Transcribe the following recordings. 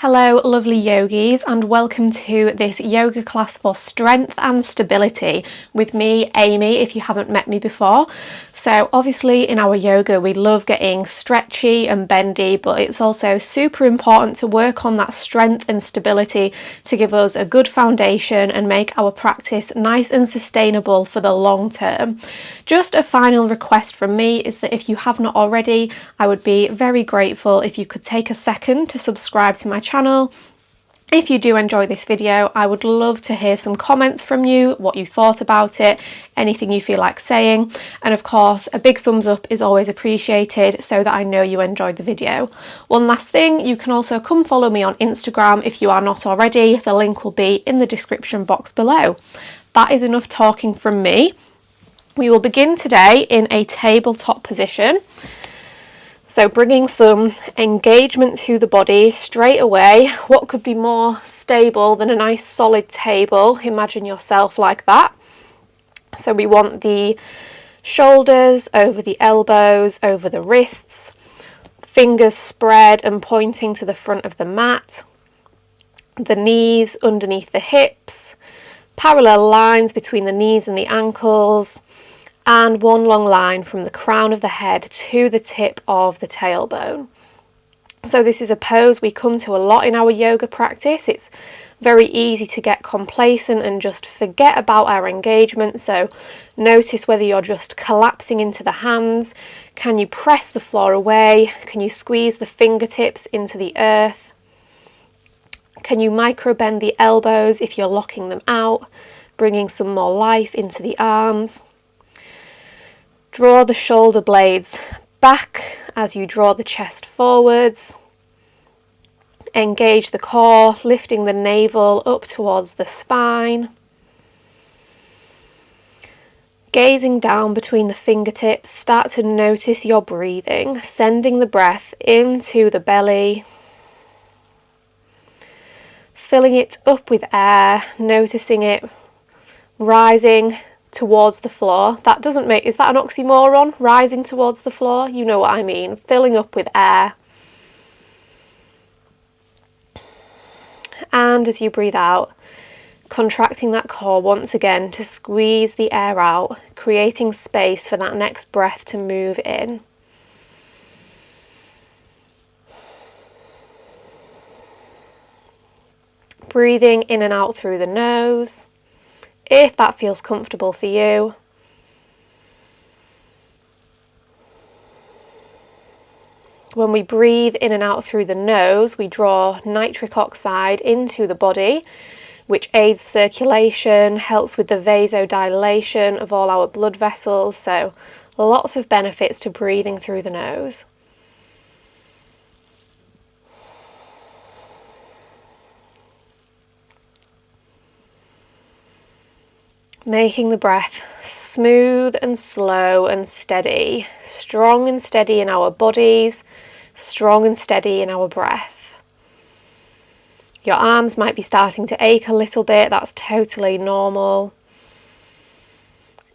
Hello lovely yogis, and welcome to this yoga class for strength and stability with me, Amy, if you haven't met me before. So obviously in our yoga we love getting stretchy and bendy, but it's also super important to work on that strength and stability to give us a good foundation and make our practice nice and sustainable for the long term. Just a final request from me is that if you have not already, I would be very grateful if you could take a second to subscribe to my channel. If you do enjoy this video, I would love to hear some comments from you, what you thought about it, anything you feel like saying, and of course a big thumbs up is always appreciated so that I know you enjoyed the video. One last thing, you can also come follow me on Instagram if you are not already. The link will be in the description box below. That is enough talking from me. We will begin today in a tabletop position. So bringing some engagement to the body straight away. What could be more stable than a nice solid table? Imagine yourself like that. So we want the shoulders over the elbows, over the wrists, fingers spread and pointing to the front of the mat, the knees underneath the hips, parallel lines between the knees and the ankles, and one long line from the crown of the head to the tip of the tailbone. So this is a pose we come to a lot in our yoga practice. It's very easy to get complacent and just forget about our engagement. So notice whether you're just collapsing into the hands. Can you press the floor away? Can you squeeze the fingertips into the earth? Can you micro bend the elbows if you're locking them out, bringing some more life into the arms? Draw the shoulder blades back as you draw the chest forwards. Engage the core, lifting the navel up towards the spine. Gazing down between the fingertips, start to notice your breathing, sending the breath into the belly, filling it up with air, noticing it rising towards the floor. That doesn't make, is that an oxymoron? Rising towards the floor? You know what I mean. Filling up with air. And as you breathe out, contracting that core once again to squeeze the air out, creating space for that next breath to move in. Breathing in and out through the nose, if that feels comfortable for you. When we breathe in and out through the nose, we draw nitric oxide into the body, which aids circulation, helps with the vasodilation of all our blood vessels. So lots of benefits to breathing through the nose. Making the breath smooth and slow and steady, strong and steady in our bodies, strong and steady in our breath. Your arms might be starting to ache a little bit, that's totally normal.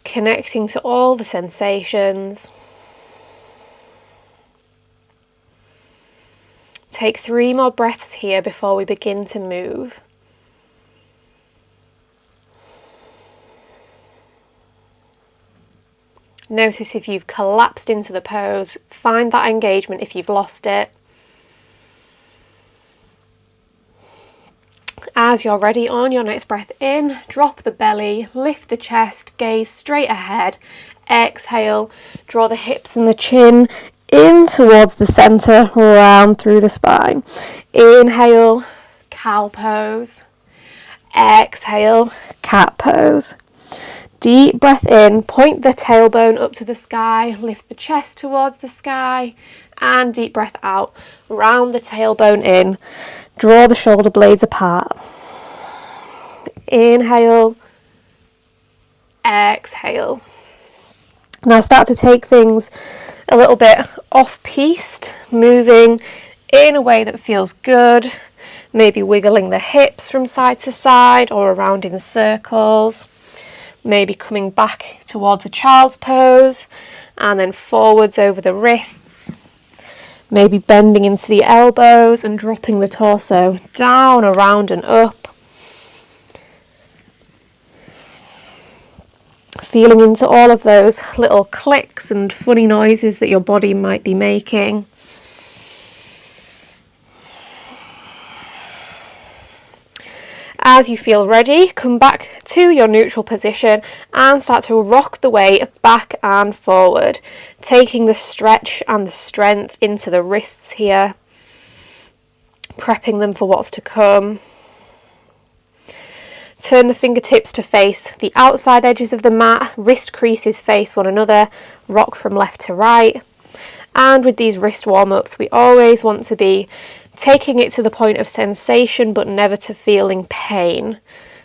Connecting to all the sensations. Take 3 more breaths here before we begin to move. Notice if you've collapsed into the pose, find that engagement if you've lost it. As you're ready, on your next breath in, drop the belly, lift the chest, gaze straight ahead, exhale, draw the hips and the chin in towards the centre, round through the spine. Inhale, cow pose, exhale, cat pose. Deep breath in, point the tailbone up to the sky, lift the chest towards the sky, and deep breath out, round the tailbone in, draw the shoulder blades apart. Inhale, exhale. Now start to take things a little bit off-piste, moving in a way that feels good, maybe wiggling the hips from side to side or around in circles. Maybe coming back towards a child's pose and then forwards over the wrists. Maybe bending into the elbows and dropping the torso down, around and up. Feeling into all of those little clicks and funny noises that your body might be making. As you feel ready, come back to your neutral position and start to rock the weight back and forward, taking the stretch and the strength into the wrists here, prepping them for what's to come. Turn the fingertips to face the outside edges of the mat, wrist creases face one another, rock from left to right. And with these wrist warm-ups, we always want to be taking it to the point of sensation but never to feeling pain.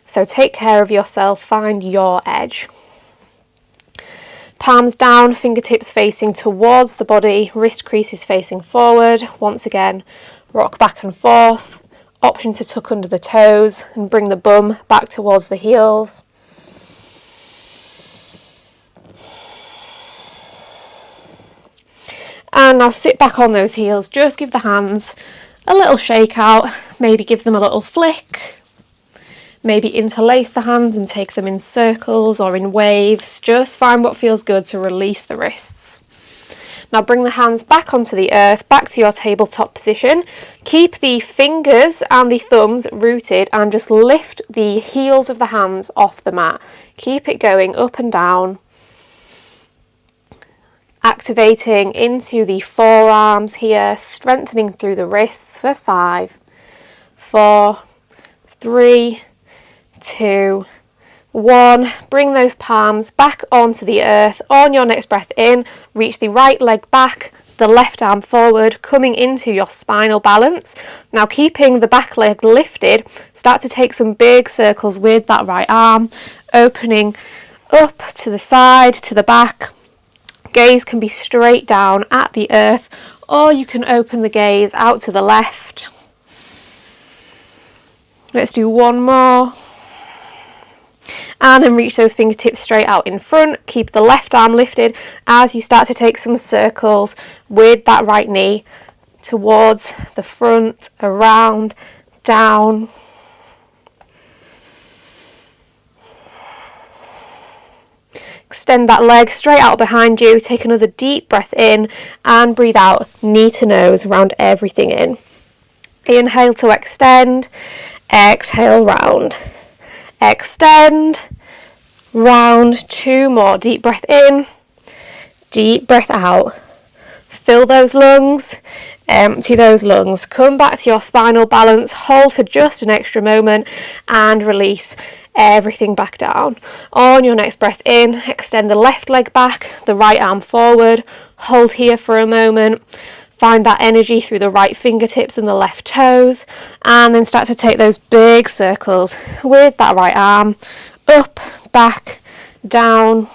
So take care of yourself, find your edge. Palms down, fingertips facing towards the body, wrist creases facing forward. Once again, rock back and forth. Option to tuck under the toes and bring the bum back towards the heels. And now sit back on those heels, just give the hands a little shake out, maybe give them a little flick, maybe interlace the hands and take them in circles or in waves. Just find what feels good to release the wrists. Now bring the hands back onto the earth, back to your tabletop position. Keep the fingers and the thumbs rooted and just lift the heels of the hands off the mat. Keep it going up and down. Activating into the forearms here, strengthening through the wrists for 5, 4, 3, 2, 1. Bring those palms back onto the earth. On your next breath in, reach the right leg back, the left arm forward, coming into your spinal balance. Now keeping the back leg lifted, start to take some big circles with that right arm, opening up to the side, to the back. Gaze can be straight down at the earth, or you can open the gaze out to the left. Let's do one more. And then reach those fingertips straight out in front. Keep the left arm lifted as you start to take some circles with that right knee towards the front, around, down. Extend that leg straight out behind you. Take another deep breath in and breathe out, knee to nose, round everything in. Inhale to extend, exhale round. Extend, round, 2 more. Deep breath in, deep breath out. Fill those lungs, empty those lungs. Come back to your spinal balance, hold for just an extra moment and release everything back down. On your next breath in, extend the left leg back, the right arm forward, hold here for a moment, find that energy through the right fingertips and the left toes, and then start to take those big circles with that right arm, up, back, down.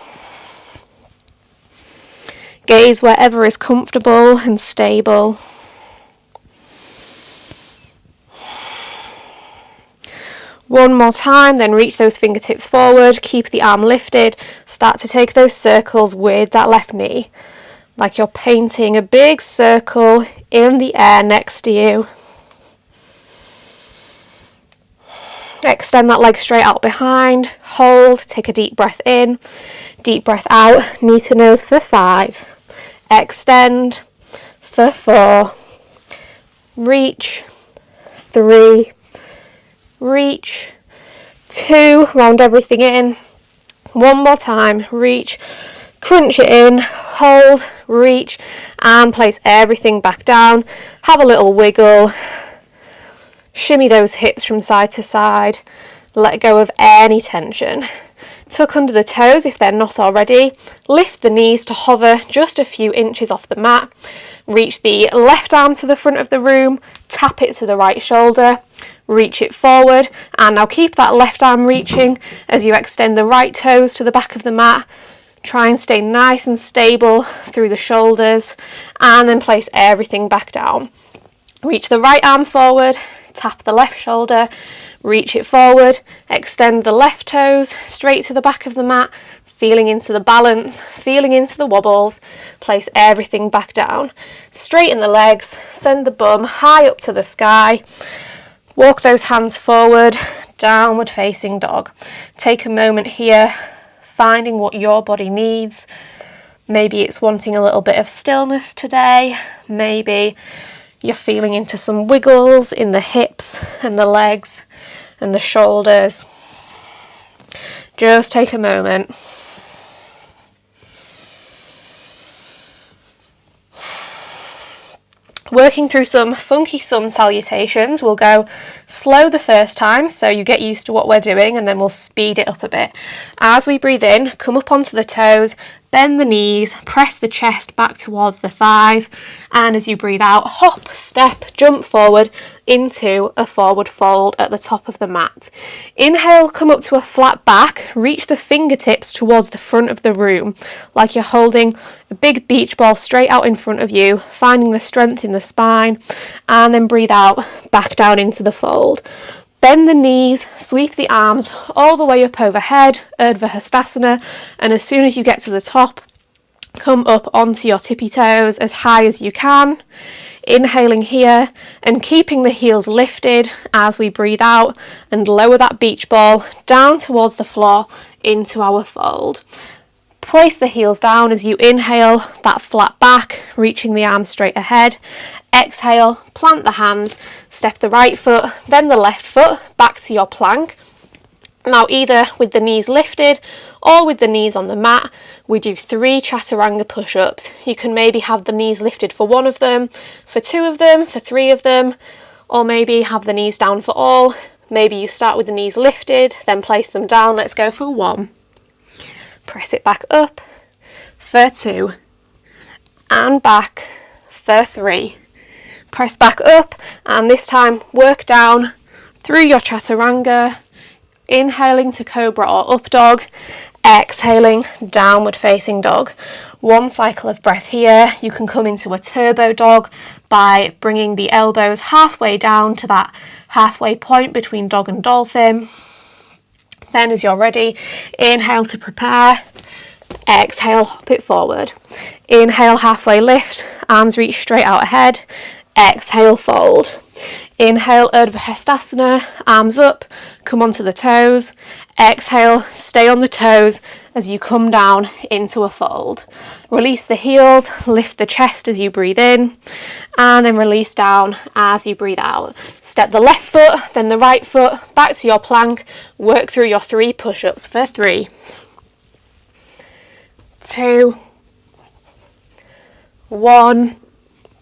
Gaze wherever is comfortable and stable. One more time, then reach those fingertips forward, keep the arm lifted, start to take those circles with that left knee, like you're painting a big circle in the air next to you. Extend that leg straight out behind, hold, take a deep breath in, deep breath out, knee to nose for 5, extend for 4, reach, 3, reach, 2, round everything in, one more time, reach, crunch it in, hold, reach, and place everything back down. Have a little wiggle, shimmy those hips from side to side, let go of any tension. Tuck under the toes if they're not already, lift the knees to hover just a few inches off the mat, reach the left arm to the front of the room, tap it to the right shoulder, reach it forward, and now keep that left arm reaching as you extend the right toes to the back of the mat. Try and stay nice and stable through the shoulders, and then place everything back down. Reach the right arm forward, tap the left shoulder, reach it forward, extend the left toes straight to the back of the mat, feeling into the balance, feeling into the wobbles, place everything back down. Straighten the legs, send the bum high up to the sky, walk those hands forward, downward facing dog. Take a moment here, finding what your body needs. Maybe it's wanting a little bit of stillness today, maybe you're feeling into some wiggles in the hips and the legs and the shoulders. Just take a moment. Working through some funky sun salutations. We'll go slow the first time so you get used to what we're doing, and then we'll speed it up a bit. As we breathe in, come up onto the toes, bend the knees, press the chest back towards the thighs, and as you breathe out, hop, step, jump forward into a forward fold at the top of the mat. Inhale, come up to a flat back, reach the fingertips towards the front of the room, like you're holding a big beach ball straight out in front of you, finding the strength in the spine, and then breathe out, back down into the fold. Bend the knees, sweep the arms all the way up overhead, Urdhva Hastasana, and as soon as you get to the top, come up onto your tippy toes as high as you can. Inhaling here and keeping the heels lifted as we breathe out, and lower that beach ball down towards the floor into our fold. Place the heels down as you inhale, that flat back, reaching the arms straight ahead. Exhale, plant the hands, step the right foot, then the left foot back to your plank. Now, either with the knees lifted or with the knees on the mat, we do 3 chaturanga push-ups. You can maybe have the knees lifted for 1 of them, for 2 of them, for 3 of them, or maybe have the knees down for all. Maybe you start with the knees lifted, then place them down. Let's go for 1. Press it back up for 2, and back for 3. Press back up, and this time work down through your chaturanga, inhaling to cobra or up dog, exhaling downward facing dog. 1 cycle of breath here. You can come into a turbo dog by bringing the elbows halfway down to that halfway point between dog and dolphin. Then as you're ready, inhale to prepare, exhale, hop it forward. Inhale, halfway lift, arms reach straight out ahead, exhale, fold. Inhale, Urdhva Hastasana, arms up, come onto the toes. Exhale, stay on the toes as you come down into a fold. Release the heels, lift the chest as you breathe in, and then release down as you breathe out. Step the left foot, then the right foot, back to your plank. Work through your 3 push-ups for 3, 2, 1.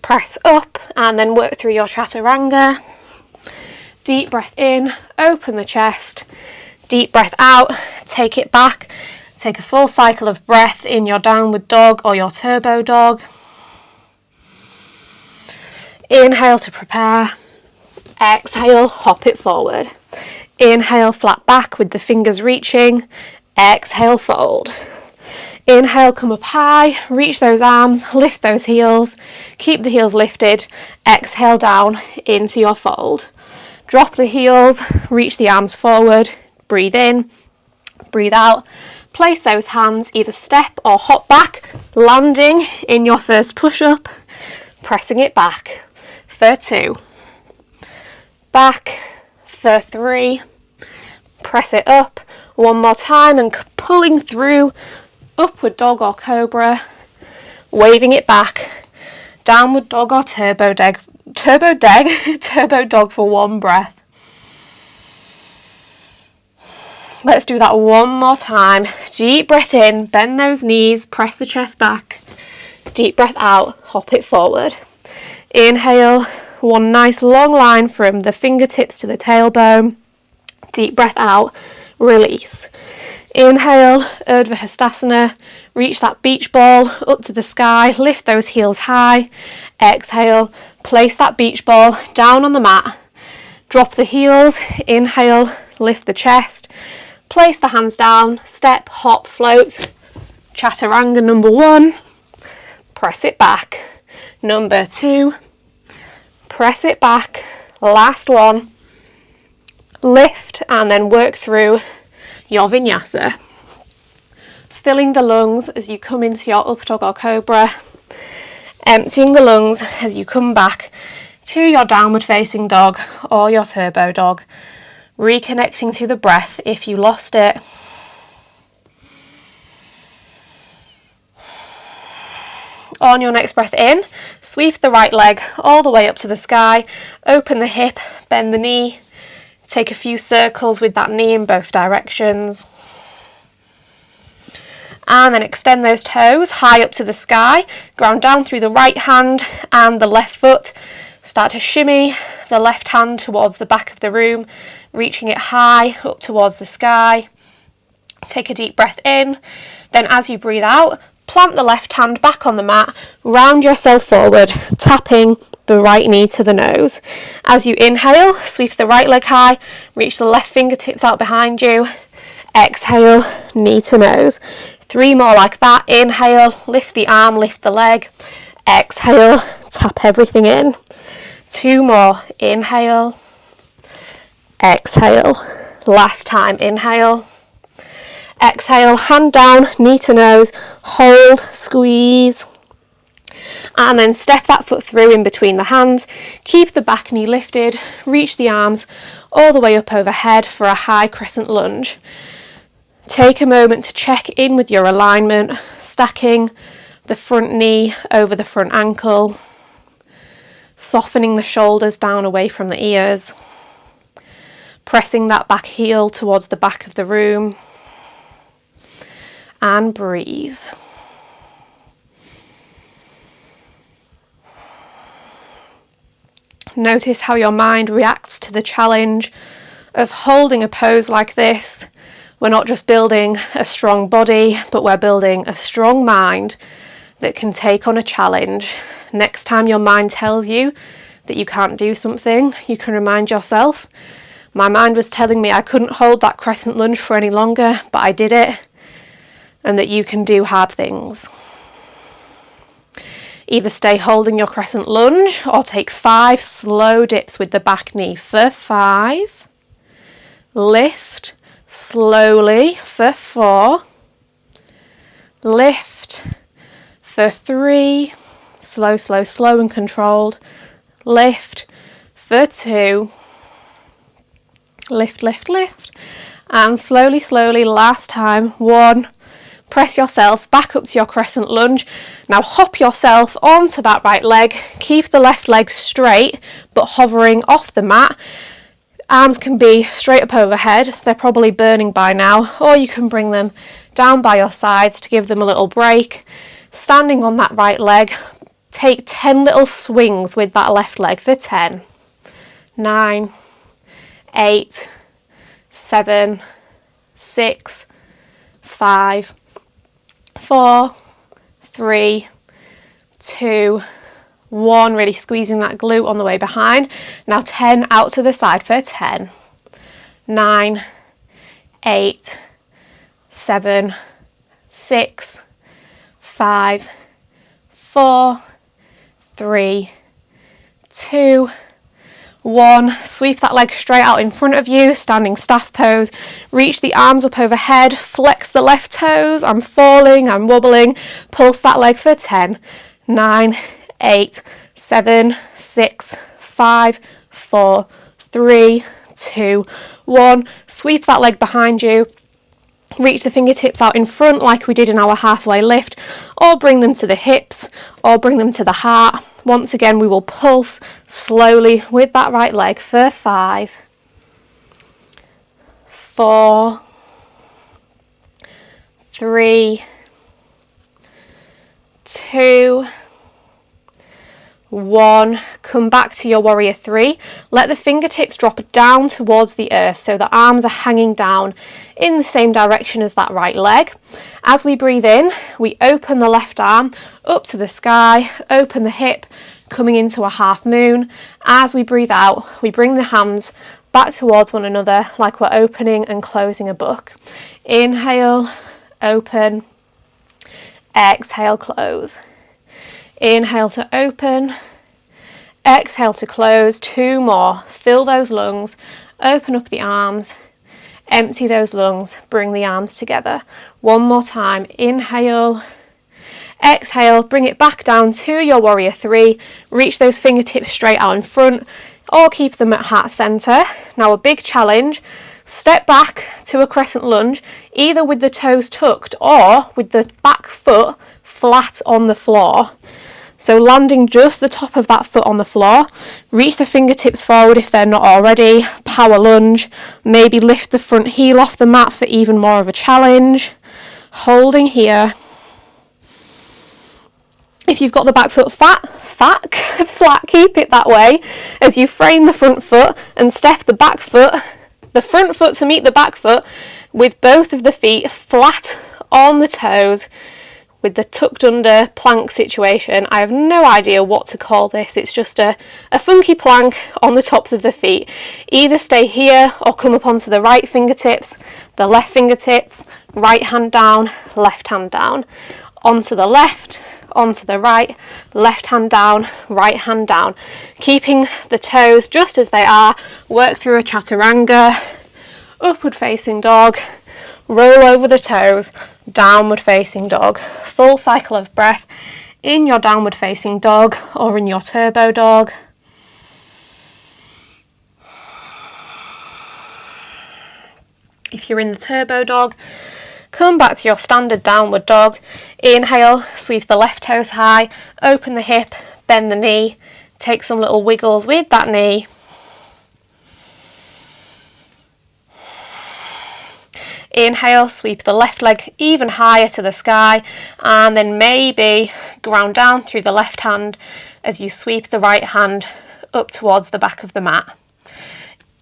Press up and then work through your chaturanga. Deep breath in, open the chest. Deep breath out, take it back. Take a full cycle of breath in your downward dog or your turbo dog. Inhale to prepare. Exhale, hop it forward. Inhale, flat back with the fingers reaching. Exhale, fold. Inhale, come up high, reach those arms, lift those heels, keep the heels lifted, exhale down into your fold. Drop the heels, reach the arms forward, breathe in, breathe out, place those hands, either step or hop back, landing in your first push-up, pressing it back for 2, back for 3, press it up, 1 more time and pulling through, upward dog or cobra, waving it back, downward dog or turbo dog for 1 breath. Let's do that 1 more time. Deep breath in, bend those knees, press the chest back. Deep breath out, hop it forward. Inhale, 1 nice long line from the fingertips to the tailbone. Deep breath out, release. Inhale, Urdhva Hastasana, reach that beach ball up to the sky, lift those heels high. Exhale, place that beach ball down on the mat. Drop the heels, inhale, lift the chest, place the hands down, step, hop, float. Chaturanga number 1, press it back. Number 2, press it back. Last one, Lift and then work through your Vinyasa. Filling the lungs as you come into your up dog or cobra. Emptying the lungs as you come back to your downward facing dog or your turbo dog. Reconnecting to the breath if you lost it. On your next breath in, sweep the right leg all the way up to the sky, open the hip, bend the knee, take a few circles with that knee in both directions. And then extend those toes high up to the sky, ground down through the right hand and the left foot. Start to shimmy the left hand towards the back of the room, reaching it high up towards the sky. Take a deep breath in, then as you breathe out, plant the left hand back on the mat, round yourself forward, tapping the right knee to the nose. As you inhale, sweep the right leg high, reach the left fingertips out behind you. Exhale, knee to nose. 3 more like that. Inhale, lift the arm, lift the leg. Exhale, tap everything in. 2 more. Inhale. Exhale. Last time. Inhale. Exhale, hand down, knee to nose, hold, squeeze, and then step that foot through in between the hands. Keep the back knee lifted, reach the arms all the way up overhead for a high crescent lunge. Take a moment to check in with your alignment, stacking the front knee over the front ankle, softening the shoulders down away from the ears, pressing that back heel towards the back of the room. And breathe. Notice how your mind reacts to the challenge of holding a pose like this. We're not just building a strong body, but we're building a strong mind that can take on a challenge. Next time your mind tells you that you can't do something, you can remind yourself, my mind was telling me I couldn't hold that crescent lunge for any longer, but I did it. And that you can do hard things. Either stay holding your crescent lunge or take 5 slow dips with the back knee for 5. Lift slowly for 4. Lift for 3. Slow, slow, slow and controlled. Lift for 2. Lift, lift, lift. And slowly, slowly, last time. 1. Press yourself back up to your crescent lunge. Now hop yourself onto that right leg. Keep the left leg straight, but hovering off the mat. Arms can be straight up overhead. They're probably burning by now, or you can bring them down by your sides to give them a little break. Standing on that right leg, take 10 little swings with that left leg for 10, 9, 8, 7, 6, 5, 4, 3, 2, 1. Really squeezing that glute on the way behind. Now 10 out to the side for 10, 9, 8, 7, 6, 5, 4, 3, 2, 1. Sweep that leg straight out in front of you, standing staff pose. Reach the arms up overhead, flex the left toes. I'm falling, I'm wobbling. Pulse that leg for 10, 9, 8, 7, 6, 5, 4, 3, 2, 1. Sweep that leg behind you. Reach the fingertips out in front like we did in our halfway lift, or bring them to the hips, or bring them to the heart. Once again, we will pulse slowly with that right leg for 5, 4, 3, 2, 1. Come back to your warrior 3. Let the fingertips drop down towards the earth so the arms are hanging down in the same direction as that right leg. As we breathe in, we open the left arm up to the sky, open the hip, coming into a half moon. As we breathe out, we bring the hands back towards one another like we're opening and closing a book. Inhale, open. Exhale, close. Inhale to open, exhale to close. 2 more. Fill those lungs, Open up the arms, empty those lungs, bring the arms together. One more time, inhale, exhale, bring it back down to your warrior three. Reach those fingertips straight out in front or keep them at heart center. Now a big challenge, step back to a crescent lunge, either with the toes tucked or with the back foot flat on the floor. So landing just the top of that foot on the floor, reach the fingertips forward if they're not already, power lunge, maybe lift the front heel off the mat for even more of a challenge. Holding here. If you've got the back foot flat, keep it that way as you frame the front foot and step the back foot, the front foot to meet the back foot with both of the feet flat on the toes with the tucked under plank situation. I have no idea what to call this. It's just a funky plank on the tops of the feet. Either stay here or come up onto the right fingertips, the left fingertips, right hand down, left hand down, onto the left, onto the right, left hand down, right hand down. Keeping the toes just as they are. Work through a chaturanga, upward facing dog, roll over the toes, downward facing dog. Full cycle of breath in your downward facing dog or in your turbo dog. If you're in the turbo dog, come back to your standard downward dog. Inhale, sweep the left toes high, open the hip, bend the knee, take some little wiggles with that knee. Inhale, sweep the left leg even higher to the sky, and then maybe ground down through the left hand as you sweep the right hand up towards the back of the mat.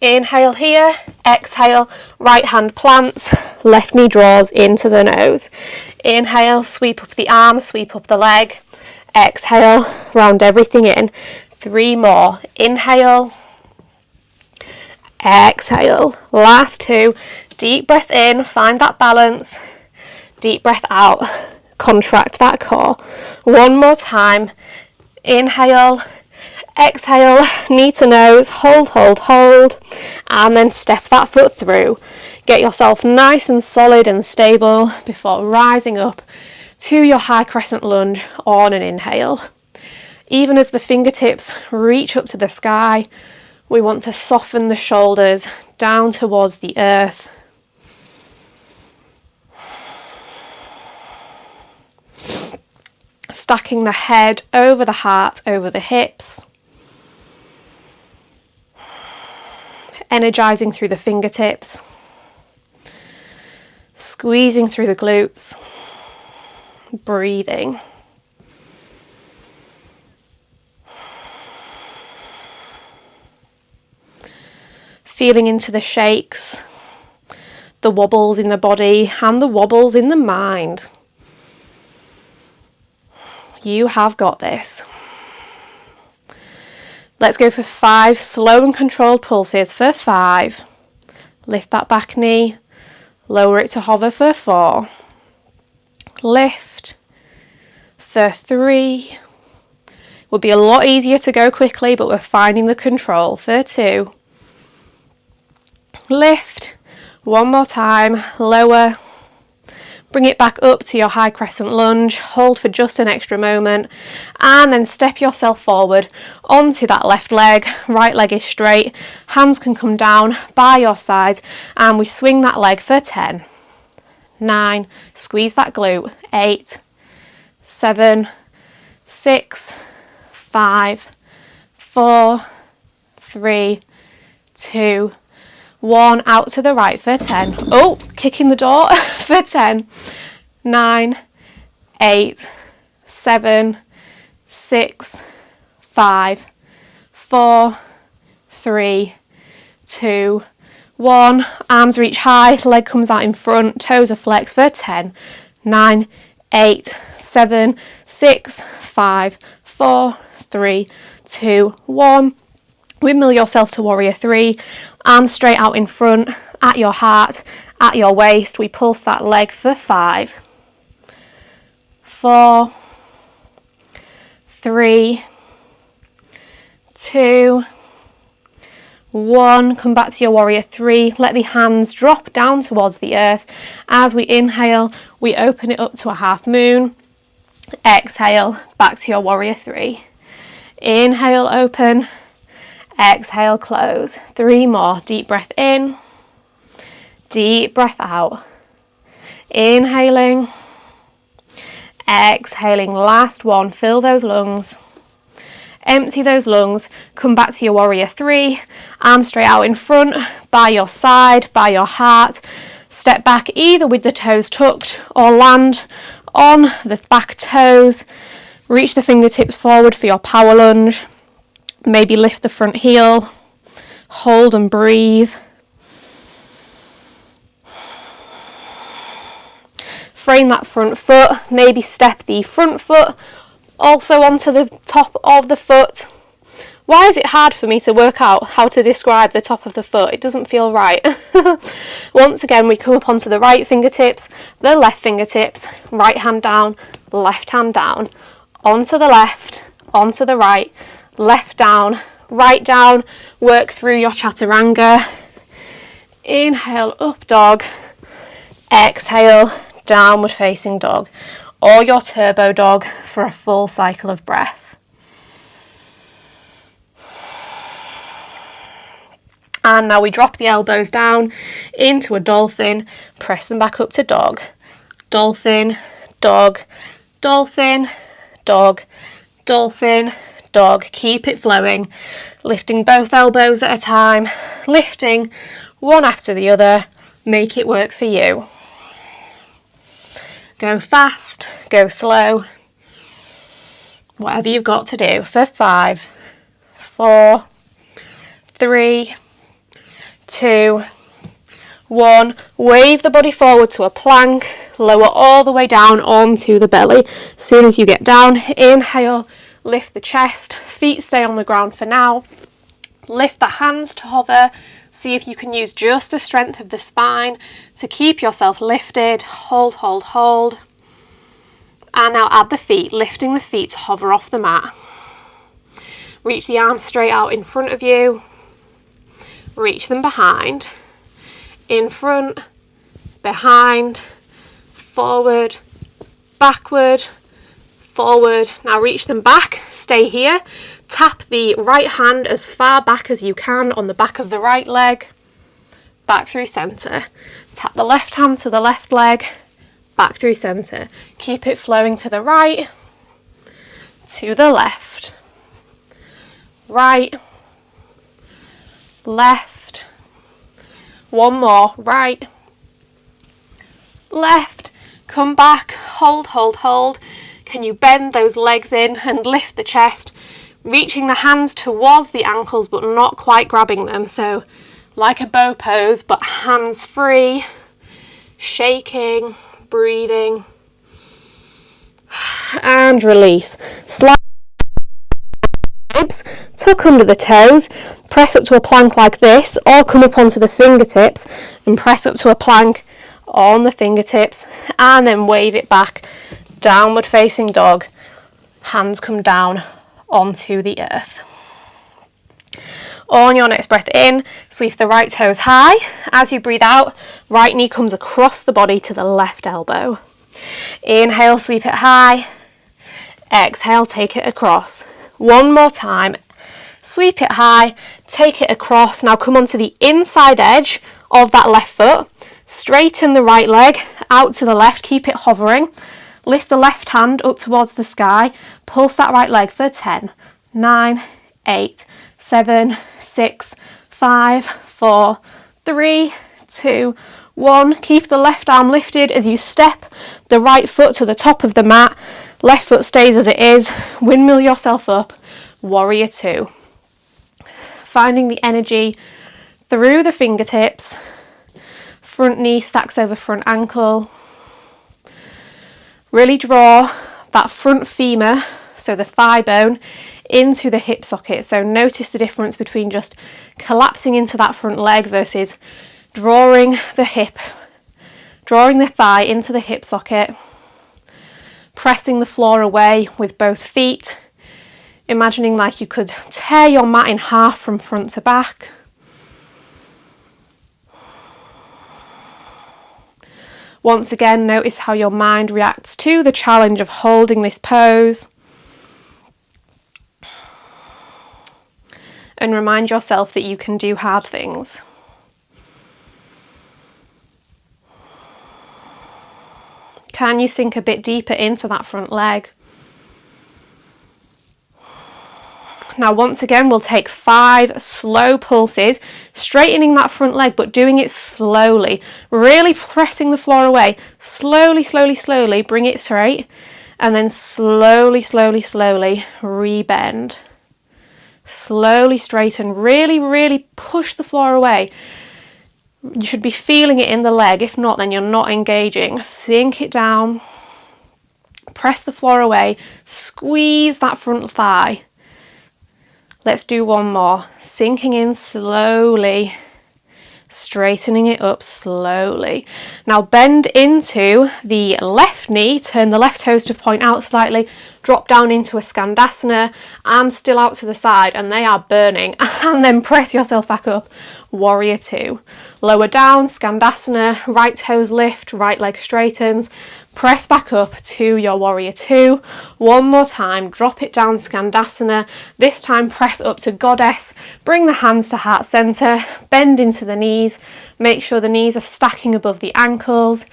Inhale here, exhale, right hand plants, left knee draws into the nose. Inhale, sweep up the arm, sweep up the leg. Exhale, round everything in. 3 more. Inhale, exhale. Last 2. Deep breath in, find that balance. Deep breath out, contract that core. 1 more time. Inhale, exhale, knee to nose, hold, and then step that foot through. Get yourself nice and solid and stable before rising up to your high crescent lunge on an inhale. Even as the fingertips reach up to the sky, we want to soften the shoulders down towards the earth. Stacking the head over the heart, over the hips. Energizing through the fingertips. Squeezing through the glutes. Breathing. Feeling into the shakes, the wobbles in the body and the wobbles in the mind. You have got this. Let's go for 5 slow and controlled pulses for 5. Lift that back knee, lower it to hover for 4. Lift for 3. Would be a lot easier to go quickly, but we're finding the control for 2. Lift, 1 more time, lower. Bring it back up to your high crescent lunge, hold for just an extra moment, and then step yourself forward onto that left leg. Right leg is straight, hands can come down by your sides, and we swing that leg for 10, 9, squeeze that glute, 8, 7, 6, 5, 4, 3, 2, 1, out to the right for 10. Oh, kicking the door for 10. 9, 8, 7, 6, 5, 4, 3, 2, 1. Arms reach high, leg comes out in front, toes are flexed for 10. 9, 8, 7, 6, 5, 4, 3, 2, 1. Windmill yourself to warrior 3, arms straight out in front, at your heart, at your waist. We pulse that leg for 5, 4, 3, 2, 1, come back to your warrior 3, let the hands drop down towards the earth. As we inhale, we open it up to a half moon. Exhale, back to your warrior 3. Inhale, open. Exhale, close. 3 more. Deep breath in. Deep breath out. Inhaling. Exhaling. Last one. Fill those lungs. Empty those lungs. Come back to your warrior 3. Arms straight out in front, by your side, by your heart. Step back either with the toes tucked or land on the back toes. Reach the fingertips forward for your power lunge. Maybe lift the front heel. Hold and breathe. Frame that front foot. Maybe step the front foot also onto the top of the foot. Why is it hard for me to work out how to describe the top of the foot? It doesn't feel right. Once again, we come up onto the right fingertips, the left fingertips, right hand down, left hand down, onto the left, onto the right, left down, right down. Work through your chaturanga. Inhale, up dog. Exhale, downward facing dog, or your turbo dog for a full cycle of breath. And now we drop the elbows down into a dolphin, press them back up to dog. Dolphin, dog, dolphin, dog, dolphin, dog. Keep it flowing, lifting both elbows at a time, lifting one after the other. Make it work for you. Go fast, go slow, whatever you've got to do. For 5, 4, 3, 2, 1. Wave the body forward to a plank, lower all the way down onto the belly. As soon as you get down, inhale, lift the chest, feet stay on the ground for now. Lift the hands to hover. See if you can use just the strength of the spine to keep yourself lifted. Hold, hold, hold. And now add the feet, lifting the feet to hover off the mat. Reach the arms straight out in front of you. Reach them behind. In front, behind, forward, backward, forward. Now reach them back, stay here. Tap the right hand as far back as you can on the back of the right leg, back through centre. Tap the left hand to the left leg, back through centre. Keep it flowing to the right, to the left, right, left. One more, right, left. Come back, hold, hold, hold. Can you bend those legs in and lift the chest? Reaching the hands towards the ankles but not quite grabbing them, so like a bow pose but hands free, shaking, breathing, and release. Slide ribs, tuck under the toes, press up to a plank like this, or come up onto the fingertips and press up to a plank on the fingertips, and then wave it back, downward facing dog. Hands come down onto the earth. On your next breath in, sweep the right toes high. As you breathe out, right knee comes across the body to the left elbow. Inhale, sweep it high. Exhale, take it across. One more time. Sweep it high, take it across. Now come onto the inside edge of that left foot. Straighten the right leg out to the left. Keep it hovering. Lift the left hand up towards the sky. Pulse that right leg for 10, 9, 8, 7, 6, 5, 4, 3, 2, 1. Keep the left arm lifted as you step the right foot to the top of the mat. Left foot stays as it is. Windmill yourself up. Warrior 2. Finding the energy through the fingertips. Front knee stacks over front ankle. Really draw that front femur, so the thigh bone, into the hip socket. So notice the difference between just collapsing into that front leg versus drawing the hip, drawing the thigh into the hip socket, pressing the floor away with both feet, imagining like you could tear your mat in half from front to back. Once again, notice how your mind reacts to the challenge of holding this pose. And remind yourself that you can do hard things. Can you sink a bit deeper into that front leg? Now, once again, we'll take 5 slow pulses, straightening that front leg, but doing it slowly, really pressing the floor away. Slowly, slowly, slowly, bring it straight, and then slowly, slowly, slowly, rebend. Slowly straighten, really, really push the floor away. You should be feeling it in the leg. If not, then you're not engaging. Sink it down, press the floor away, squeeze that front thigh. Let's do one more. Sinking in slowly, straightening it up slowly. Now bend into the left knee, turn the left toes to point out slightly, drop down into a skandasana, arms still out to the side and they are burning, and then press yourself back up, warrior 2. Lower down, skandasana, right toes lift, right leg straightens, press back up to your warrior 2. One more time, drop it down, skandasana, this time press up to goddess, bring the hands to heart center, bend into the knees, make sure the knees are stacking above the ankles,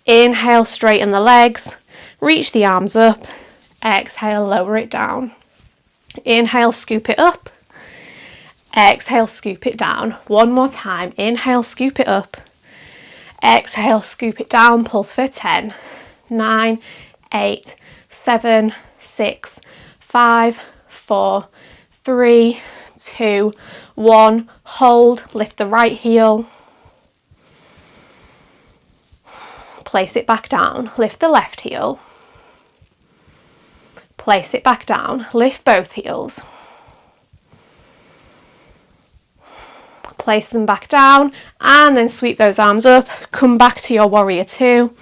inhale, straighten the legs, reach the arms up, exhale, lower it down, inhale, scoop it up, exhale, scoop it down. One more time, inhale, scoop it up, exhale, scoop it down, pulse for 10, 9, 8, 7, 6, 5, 4, 3, 2, 1, hold, lift the right heel, place it back down, lift the left heel, place it back down, lift both heels, place them back down, and then sweep those arms up, come back to your warrior 2,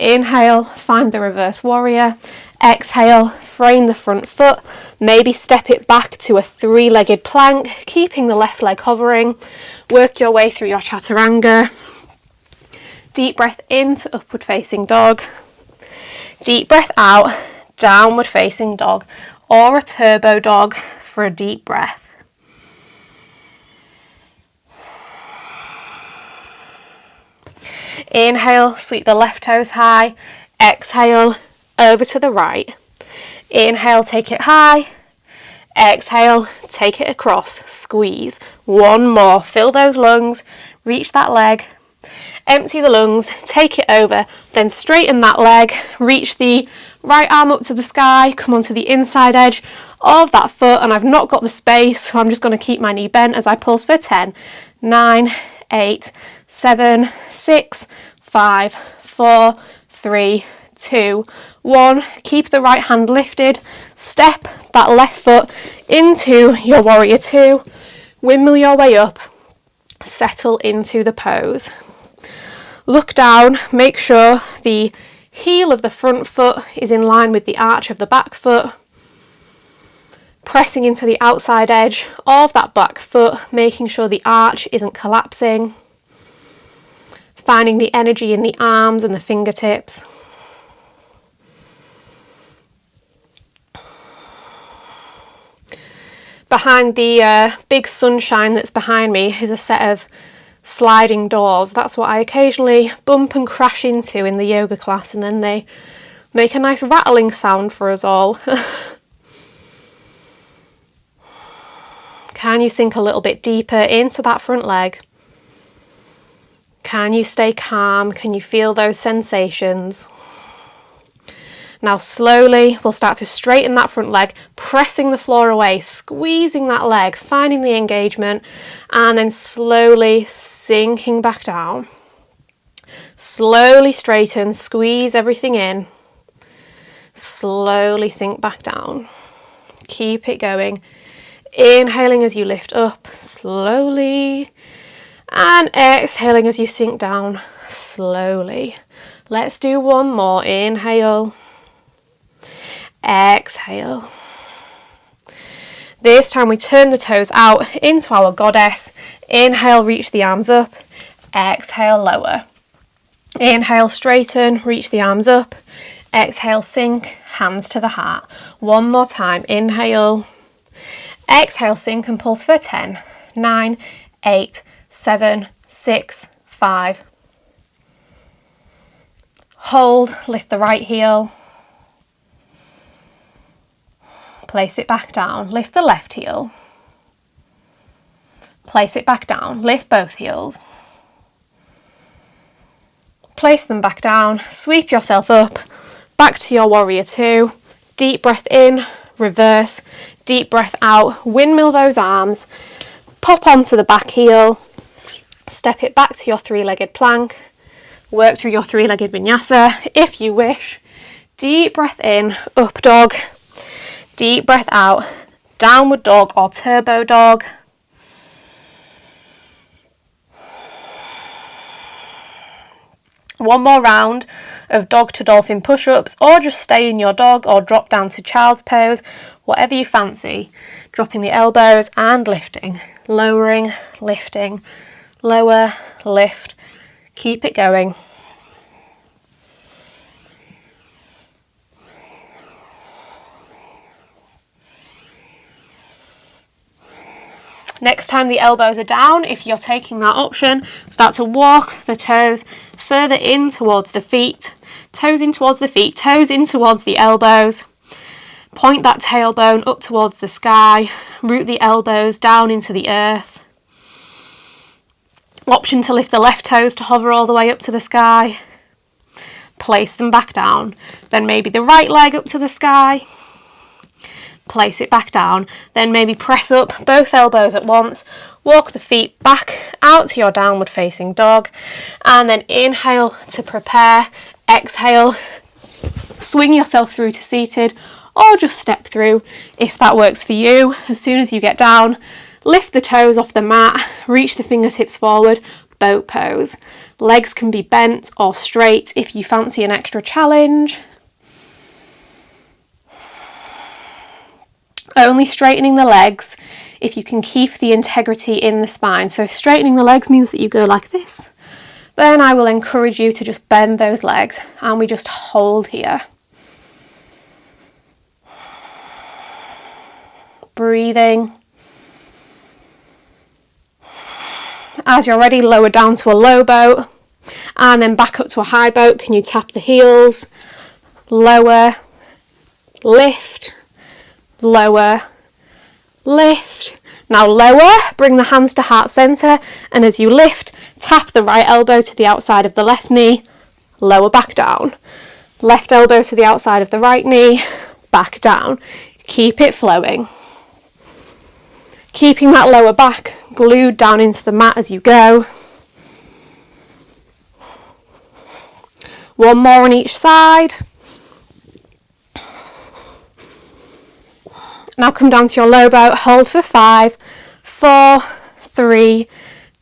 inhale, find the reverse warrior, exhale, frame the front foot, maybe step it back to a 3-legged plank, keeping the left leg hovering, work your way through your chaturanga, deep breath into upward facing dog, deep breath out, downward facing dog, or a turbo dog for a deep breath. Inhale, sweep the left toes high, exhale, over to the right. Inhale, take it high, exhale, take it across, squeeze. One more, fill those lungs, reach that leg, empty the lungs, take it over, then straighten that leg, reach the right arm up to the sky, come onto the inside edge of that foot, and I've not got the space, so I'm just going to keep my knee bent as I pulse for 10, 9, 8, 7, 6, 5, 4, 3, 2, 1. Keep the right hand lifted, step that left foot into your warrior 2, windmill your way up, settle into the pose. Look down, make sure the heel of the front foot is in line with the arch of the back foot, pressing into the outside edge of that back foot, making sure the arch isn't collapsing, finding the energy in the arms and the fingertips. Behind the big sunshine that's behind me is a set of sliding doors. That's what I occasionally bump and crash into in the yoga class, and then they make a nice rattling sound for us all. Can you sink a little bit deeper into that front leg? Can you stay calm? Can you feel those sensations? Now slowly we'll start to straighten that front leg, pressing the floor away, squeezing that leg, finding the engagement, and then slowly sinking back down. Slowly straighten, squeeze everything in. Slowly sink back down. Keep it going. Inhaling as you lift up slowly, and exhaling as you sink down slowly. Let's do one more. Inhale. Exhale. This time we turn the toes out into our goddess. Inhale, reach the arms up. Exhale, lower. Inhale, straighten, reach the arms up. Exhale, sink, hands to the heart. One more time, inhale. Exhale, sink and pulse for 10, 9, 8, 7, 6, 5. Hold, lift the right heel. Place it back down, lift the left heel. Place it back down, lift both heels. Place them back down, sweep yourself up, back to your warrior two. Deep breath in, reverse, deep breath out, windmill those arms, pop onto the back heel, step it back to your three-legged plank, work through your three-legged vinyasa if you wish. Deep breath in, up dog, deep breath out, downward dog or turbo dog. One more round of dog to dolphin push-ups, or just stay in your dog or drop down to child's pose, whatever you fancy. Dropping the elbows and lifting, lowering, lifting, lower, lift. Keep it going. Next time the elbows are down, if you're taking that option, start to walk the toes further in towards the feet. Toes in towards the feet, toes in towards the elbows. Point that tailbone up towards the sky. Root the elbows down into the earth. Option to lift the left toes to hover all the way up to the sky. Place them back down. Then maybe the right leg up to the sky. Place it back down, then maybe press up both elbows at once, walk the feet back out to your downward facing dog, and then inhale to prepare, exhale, swing yourself through to seated, or just step through if that works for you. As soon as you get down, lift the toes off the mat, reach the fingertips forward, boat pose. Legs can be bent or straight if you fancy an extra challenge. Only straightening the legs if you can keep the integrity in the spine. So if straightening the legs means that you go like this, then I will encourage you to just bend those legs and we just hold here. Breathing. As you're ready, lower down to a low boat and then back up to a high boat. Can you tap the heels? Lower, lift, lower, lift. Now lower, bring the hands to heart center, and as you lift, tap the right elbow to the outside of the left knee, lower back down. Left elbow to the outside of the right knee, back down. Keep it flowing. Keeping that lower back glued down into the mat as you go. One more on each side. Now come down to your low boat, hold for 5, 4, 3,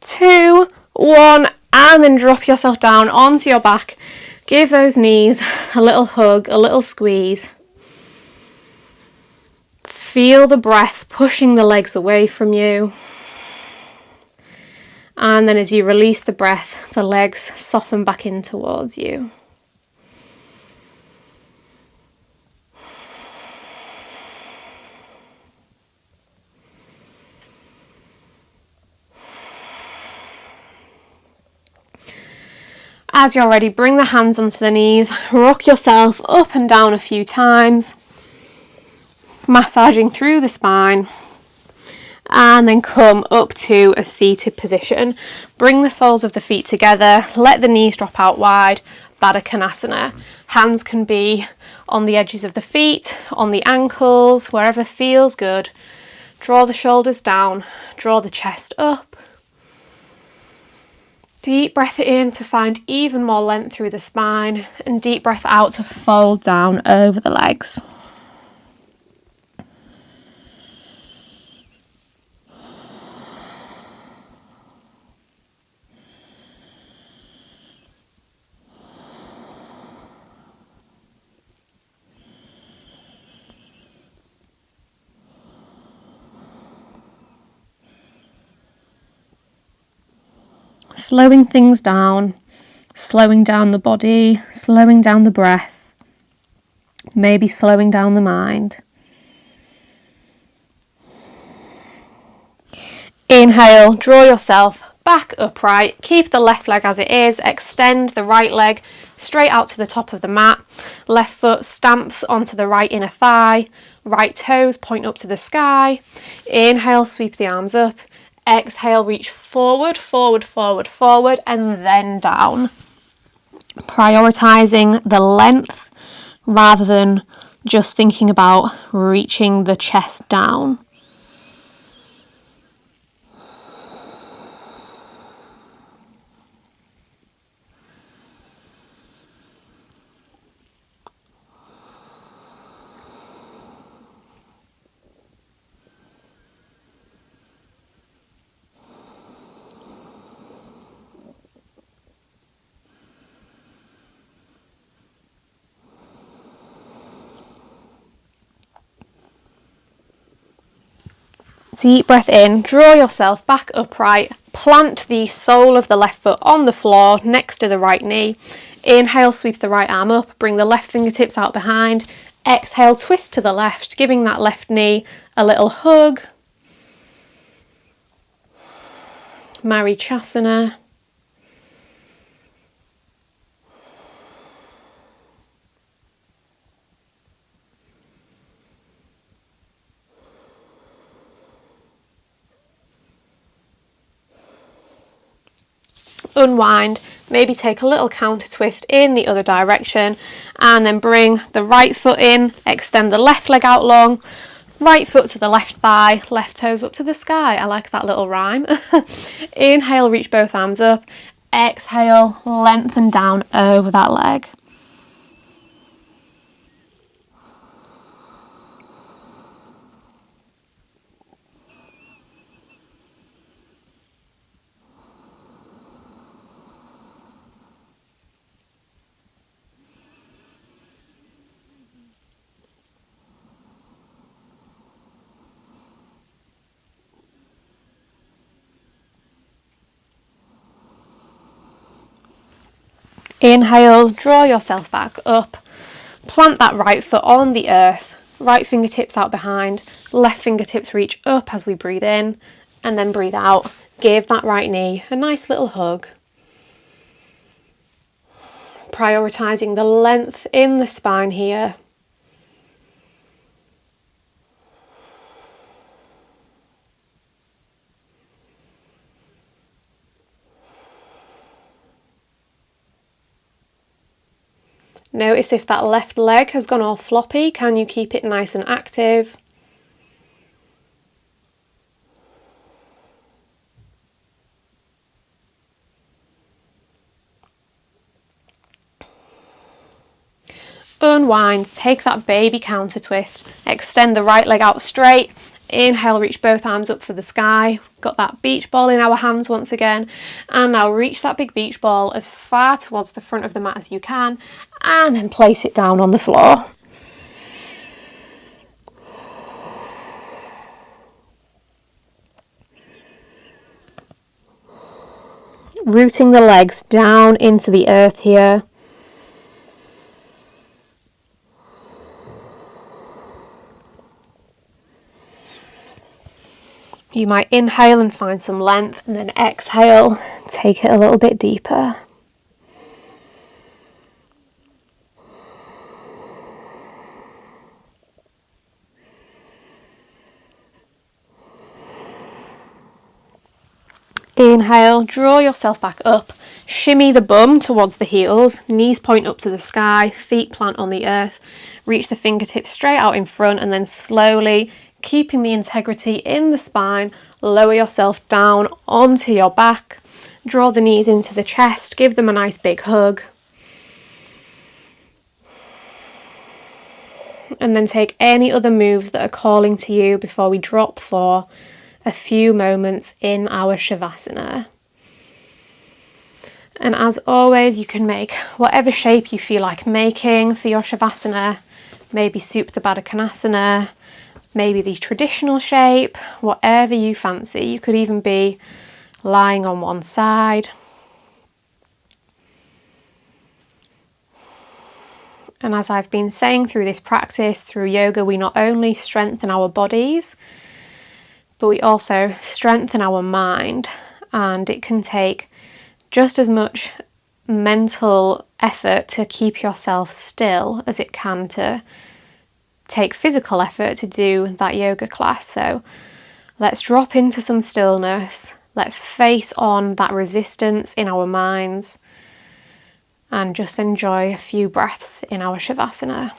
2, 1, and then drop yourself down onto your back. Give those knees a little hug, a little squeeze. Feel the breath pushing the legs away from you. And then as you release the breath, the legs soften back in towards you. As you're ready, bring the hands onto the knees, rock yourself up and down a few times, massaging through the spine, and then come up to a seated position. Bring the soles of the feet together, let the knees drop out wide, Baddha Konasana. Hands can be on the edges of the feet, on the ankles, wherever feels good. Draw the shoulders down, draw the chest up. Deep breath in to find even more length through the spine, and deep breath out to fold down over the legs. Slowing things down, slowing down the body, slowing down the breath, maybe slowing down the mind. Inhale, draw yourself back upright, keep the left leg as it is, extend the right leg straight out to the top of the mat, left foot stamps onto the right inner thigh, right toes point up to the sky. Inhale, sweep the arms up, exhale, reach forward, forward, forward, forward, and then down. Prioritizing the length rather than just thinking about reaching the chest down. Deep breath in, draw yourself back upright, plant the sole of the left foot on the floor next to the right knee. Inhale, sweep the right arm up, bring the left fingertips out behind. Exhale, twist to the left, giving that left knee a little hug. Marichyasana. Unwind, maybe take a little counter twist in the other direction, and then bring the right foot in, extend the left leg out long, right foot to the left thigh, left toes up to the sky. I like that little rhyme. Inhale, reach both arms up. Exhale, lengthen down over that leg. Inhale, draw yourself back up, plant that right foot on the earth, right fingertips out behind, left fingertips reach up as we breathe in, and then breathe out. Give that right knee a nice little hug. Prioritizing the length in the spine here. Notice if that left leg has gone all floppy, can you keep it nice and active? Unwind, take that baby counter twist, extend the right leg out straight. Inhale, reach both arms up for the sky. Got that beach ball in our hands once again. And now reach that big beach ball as far towards the front of the mat as you can, and then place it down on the floor. Rooting the legs down into the earth here. You might inhale and find some length, and then exhale, take it a little bit deeper. Inhale, draw yourself back up, shimmy the bum towards the heels, knees point up to the sky, feet plant on the earth, reach the fingertips straight out in front, and then slowly, keeping the integrity in the spine, lower yourself down onto your back, draw the knees into the chest, give them a nice big hug. And then take any other moves that are calling to you before we drop for a few moments in our Shavasana. And as always, you can make whatever shape you feel like making for your Shavasana. Maybe Supta Baddha Konasana, maybe the traditional shape, whatever you fancy. You could even be lying on one side. And as I've been saying through this practice, through yoga, we not only strengthen our bodies, but we also strengthen our mind. And it can take just as much mental effort to keep yourself still as it can to take physical effort to do that yoga class. So let's drop into some stillness. Let's face on that resistance in our minds and just enjoy a few breaths in our Shavasana.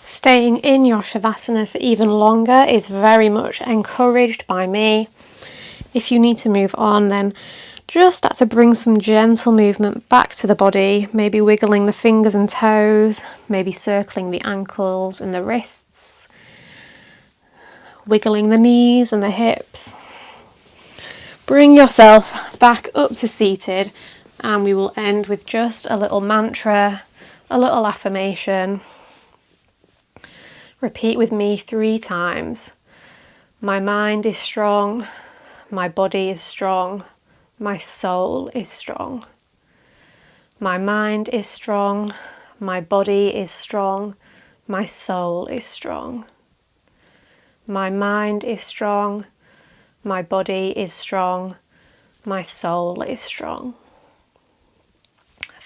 Staying in your Shavasana for even longer is very much encouraged by me. If you need to move on, then just start to bring some gentle movement back to the body, maybe wiggling the fingers and toes, maybe circling the ankles and the wrists, wiggling the knees and the hips. Bring yourself back up to seated, and we will end with just a little mantra, a little affirmation. Repeat with me 3 times. My mind is strong, my body is strong, my soul is strong. My mind is strong, my body is strong, my soul is strong. My mind is strong, my body is strong, my soul is strong.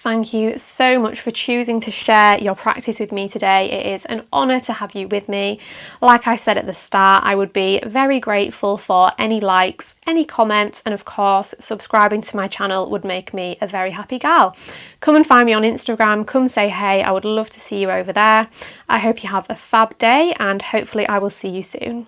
Thank you so much for choosing to share your practice with me today. It is an honour to have you with me. Like I said at the start, I would be very grateful for any likes, any comments, and of course, subscribing to my channel would make me a very happy gal. Come and find me on Instagram, come say hey, I would love to see you over there. I hope you have a fab day and hopefully I will see you soon.